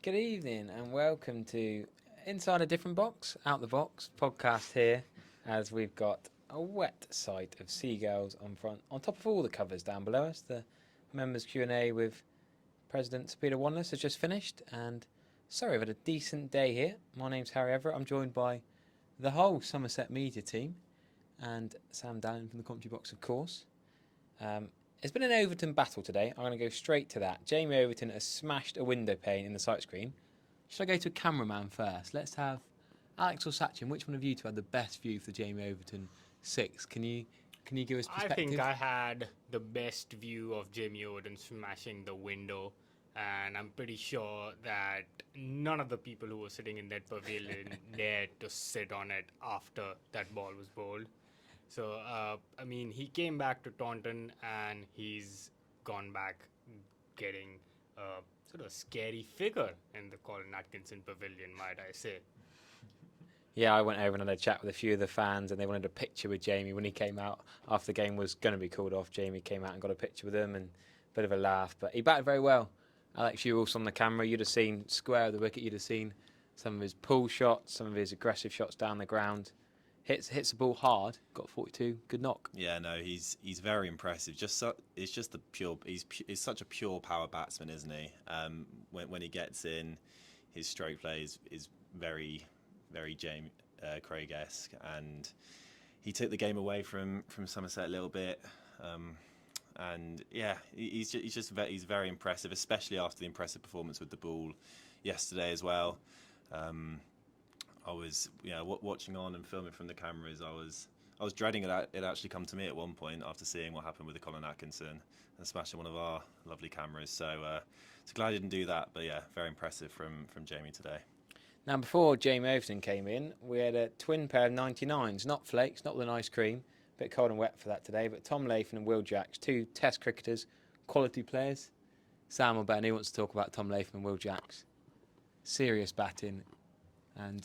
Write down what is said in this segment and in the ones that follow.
Good evening and welcome to Inside a Different Box, Out the Box podcast here as we've got a wet sight of seagulls on front, on top of all the covers down below us. The members Q&A with President Peter Wanless has just finished and sorry, I've had a decent day here. My name's Harry Everett. I'm joined by the whole Somerset media team and Sam Dallin from the commentary box, of course. It's been an Overton battle today. I'm going to go straight to that. Jamie Overton has smashed a window pane in the sight screen. Should I go to a cameraman first? Let's have Alex or Sachin. Which one of you two had the best view for the Jamie Overton 6? Can you give us I think perspective? I had the best view of Jamie Overton smashing the window, and I'm pretty sure that none of the people who were sitting in that pavilion dared to sit on it after that ball was bowled. So, he came back to Taunton and he's gone back getting a sort of scary figure in the Colin Atkinson pavilion, might I say. Yeah, I went over and had a chat with a few of the fans and they wanted a picture with Jamie when he came out after the game was going to be called off. Jamie came out and got a picture with him and a bit of a laugh, but he batted very well. Alex, you were also on the camera. You'd have seen square of the wicket. You'd have seen some of his pull shots, some of his aggressive shots down the ground. Hits the ball hard. Got 42. Good knock. Yeah, no, he's very impressive. It's just the pure. He's such a pure power batsman, isn't he? When he gets in, his stroke play is very James Craig-esque, and he took the game away from Somerset a little bit. And yeah, he's very impressive, especially after the impressive performance with the ball yesterday as well. I was watching on and filming from the cameras. I was dreading it actually come to me at one point after seeing what happened with the Colin Atkinson and smashing one of our lovely cameras. So glad I didn't do that. But yeah, very impressive from Jamie today. Now, before Jamie Overton came in, we had a twin pair of 99s, not flakes, not with an ice cream. A bit cold and wet for that today, but Tom Latham and Will Jacks, two Test cricketers, quality players. Sam or Ben, who wants to talk about Tom Latham and Will Jacks? Serious batting. And,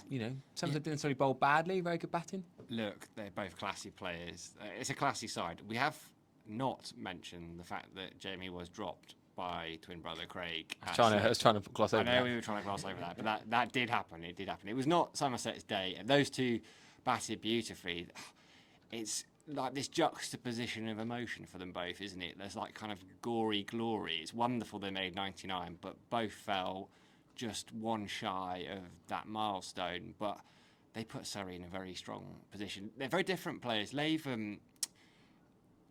Somerset didn't necessarily bowl badly, very good batting. Look, they're both classy players. It's a classy side. We have not mentioned the fact that Jamie was dropped by twin brother Craig. I was trying to gloss over that. I know we were trying to gloss over that, but that did happen. It did happen. It was not Somerset's day, and those two batted beautifully. It's like this juxtaposition of emotion for them both, isn't it? There's like kind of gory glory. It's wonderful they made 99, but both fell just one shy of that milestone. But they put Surrey in a very strong position. They're very different players. Latham,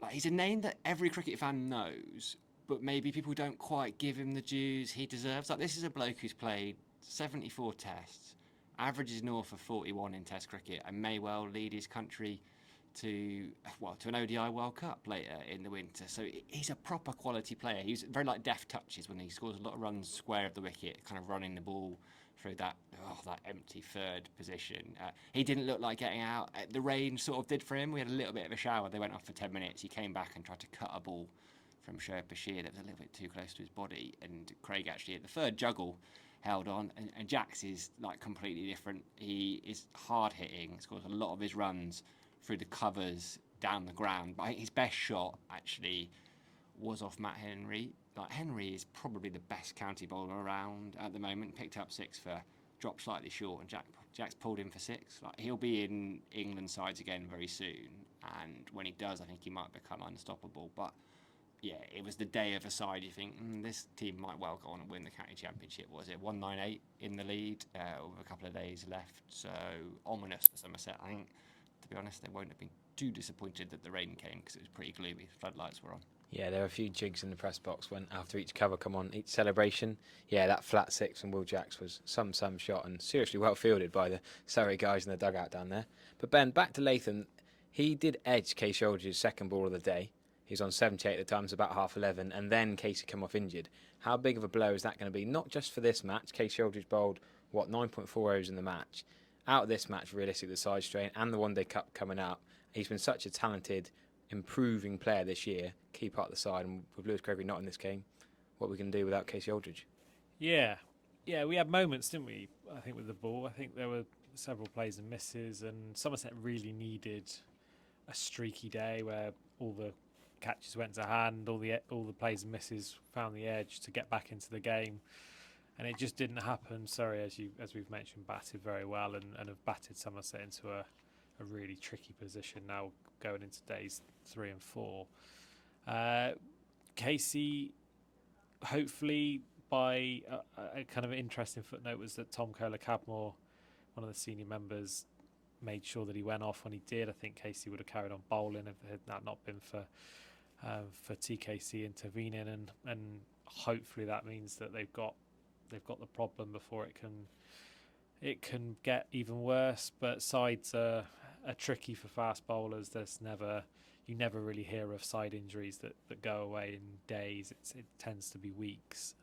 he's a name that every cricket fan knows, but maybe people don't quite give him the dues he deserves. Like, this is a bloke who's played 74 tests, averages north of 41 in test cricket, and may well lead his country to an ODI World Cup later in the winter. So he's a proper quality player. He's very like deft touches when he scores a lot of runs square of the wicket, kind of running the ball through that empty third position. He didn't look like getting out. The rain sort of did for him. We had a little bit of a shower. They went off for 10 minutes. He came back and tried to cut a ball from Shoaib Bashir that was a little bit too close to his body, and Craig actually at the third juggle held on, and Jax is like completely different. He is hard hitting, scores a lot of his runs through the covers down the ground, but his best shot actually was off Matt Henry. Like, Henry is probably the best county bowler around at the moment. Picked up 6 for, dropped slightly short, and Jack's pulled in for 6. Like, he'll be in England sides again very soon, and when he does, I think he might become unstoppable. But yeah, it was the day of a side you think, this team might well go on and win the county championship. Was it 198 in the lead with a couple of days left? So ominous for Somerset. I think, to be honest, they won't have been too disappointed that the rain came because it was pretty gloomy. The floodlights were on. Yeah, there were a few jigs in the press box when after each cover come on, each celebration. Yeah, that flat 6 from Will Jacks was some shot and seriously well fielded by the Surrey guys in the dugout down there. But Ben, back to Latham, he did edge Casey Aldridge's second ball of the day. He was on 78 at the time, it's about 11:30, and then Casey come off injured. How big of a blow is that going to be? Not just for this match. Casey Aldridge bowled 9.4 overs in the match. Out of this match, realistically, the side strain and the One Day Cup coming up, he's been such a talented, improving player this year, key part of the side, and with Lewis Crosby not in this game, what we can do without Casey Aldridge. Yeah, we had moments, didn't we, I think, with the ball. I think there were several plays and misses, and Somerset really needed a streaky day where all the catches went to hand, all the plays and misses found the edge to get back into the game. and it just didn't happen. Surrey, as we've mentioned, batted very well and have batted Somerset into a really tricky position now going into days 3 and 4. Casey, hopefully, by a kind of interesting footnote was that Tom Kohler-Cadmore, one of the senior members, made sure that he went off when he did. I think Casey would have carried on bowling if had that not been for TKC intervening, and hopefully that means that they've got the problem before it can get even worse. But sides are tricky for fast bowlers. You never really hear of side injuries that go away in days. It tends to be weeks.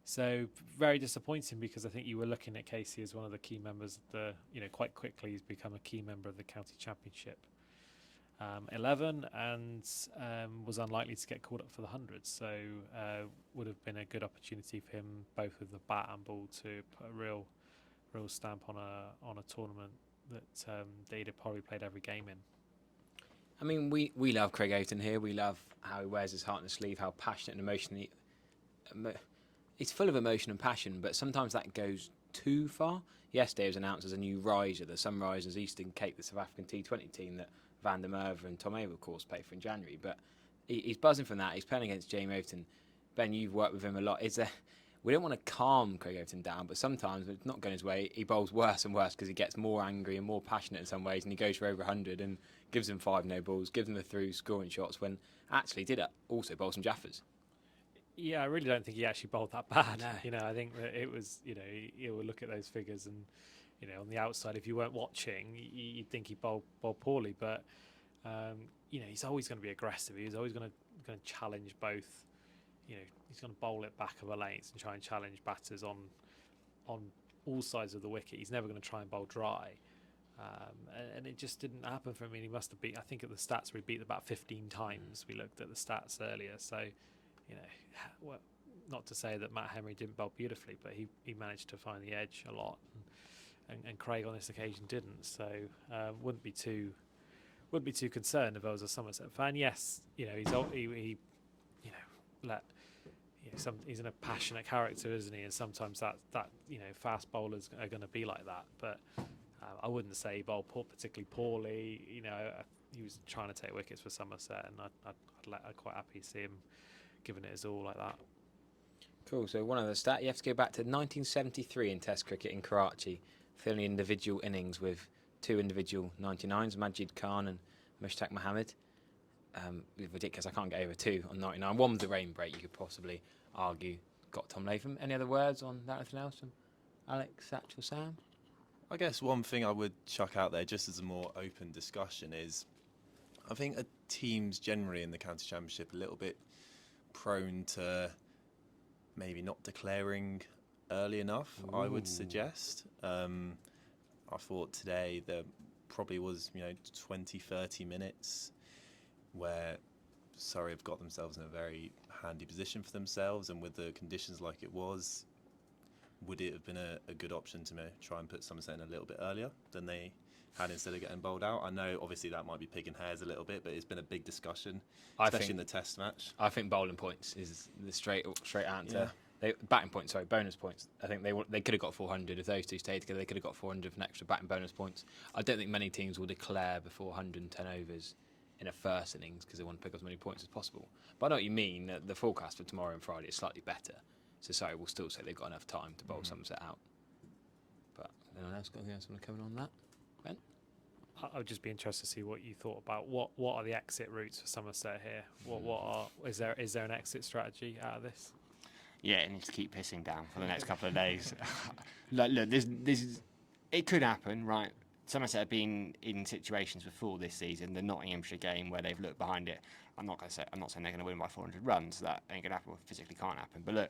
So very disappointing, because I think you were looking at Casey as one of the key members of quite quickly he's become a key member of the county championship 11, and was unlikely to get called up for the 100. So would have been a good opportunity for him, both with the bat and ball, to put a real stamp on a tournament that they'd have probably played every game in. I mean, we love Craig Overton here. We love how he wears his heart on his sleeve, how passionate and emotional he's full of emotion and passion, but sometimes that goes too far. Yesterday it was announced as a new riser, the Sunrisers Eastern Cape, the South African T20 team that Van der Merwe and Tom Abel, of course, play for in January. But he's buzzing from that. He's playing against Jamie Overton. Ben, you've worked with him a lot. We don't want to calm Craig Overton down, but sometimes when it's not going his way, he bowls worse and worse because he gets more angry and more passionate in some ways, and he goes for over 100 and gives them 5 no balls, gives them the through scoring shots, when actually did also bowl some jaffers. Yeah, I really don't think he actually bowled that bad. No. I think that it was, you will look at those figures and, on the outside, if you weren't watching, you'd think he bowled poorly. But, he's always going to be aggressive. He's always going to challenge both. He's going to bowl it back of the lanes and try and challenge batters on all sides of the wicket. He's never going to try and bowl dry. And it just didn't happen for him. I mean, he must have beat, I think at the stats, we beat about 15 times. We looked at the stats earlier. So, well, not to say that Matt Henry didn't bowl beautifully, but he managed to find the edge a lot, and Craig on this occasion didn't. So wouldn't be too concerned if I was a Somerset fan. Yes, he's he's a passionate character, isn't he? And sometimes that fast bowlers are going to be like that. But I wouldn't say he bowled particularly poorly. He was trying to take wickets for Somerset, and I'd quite happy to see him giving it his all like that. Cool. So one other stat, you have to go back to 1973 in Test cricket in Karachi, filling individual innings with 2 individual 99s, Majid Khan and Mushtaq Mohammed. Ridiculous. I can't get over 2 on 99. One with the rain break, you could possibly argue got Tom Latham. Any other words on that? Anything else from Alex, Satchel, Sam? I guess one thing I would chuck out there, just as a more open discussion, is I think teams generally in the county championship a little bit prone to maybe not declaring early enough. Ooh. I would suggest. I thought today there probably was 20-30 minutes where Surrey have got themselves in a very handy position for themselves, and with the conditions like it was, would it have been a good option to try and put Somerset in a little bit earlier than they had instead of getting bowled out? I know obviously that might be picking hairs a little bit, but it's been a big discussion, especially in the test match. I think bowling points is the straight answer. Yeah. Batting points, bonus points. I think they could have got 400 if those two stayed together. They could have got 400 for an extra batting bonus points. I don't think many teams will declare before 110 overs in a first innings because they want to pick up as many points as possible. But I know what you mean. The forecast for tomorrow and Friday is slightly better. So Surrey will still say they've got enough time to bowl Somerset out. But anyone else got anything else want to comment on that? Ben? I would just be interested to see what you thought about what are the exit routes for Somerset here. Is there an exit strategy out of this? Yeah, it needs to keep pissing down for the next couple of days. Look, this is it could happen, right? Somerset have been in situations before this season, the Nottinghamshire game, where they've looked behind it. I'm not saying they're going to win by 400 runs. That ain't going to happen. Physically can't happen. But look,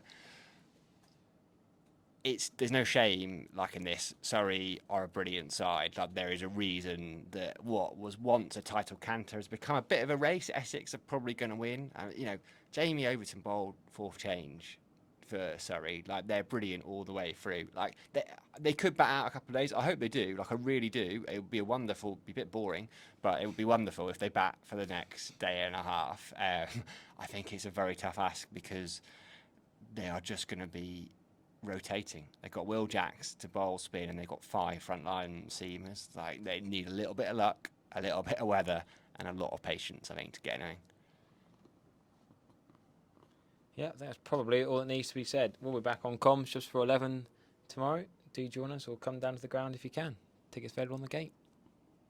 there's no shame like in this. Surrey are a brilliant side. Like, there is a reason that what was once a title canter has become a bit of a race. Essex are probably going to win. Jamie Overton bowled 4th change for Surrey. Like, they're brilliant all the way through. Like, they could bat out a couple of days. I hope they do. Like, I really do. It would be be a bit boring, but it would be wonderful if they bat for the next day and a half. I think it's a very tough ask because they are just going to be rotating. They've got Will Jacks to bowl spin, and they've got 5 frontline seamers. Like, they need a little bit of luck, a little bit of weather, and a lot of patience, I think, to get anything. Yeah, that's probably all that needs to be said. We'll be back on comms just for 11 tomorrow. Do join us or come down to the ground if you can. Tickets available on the gate.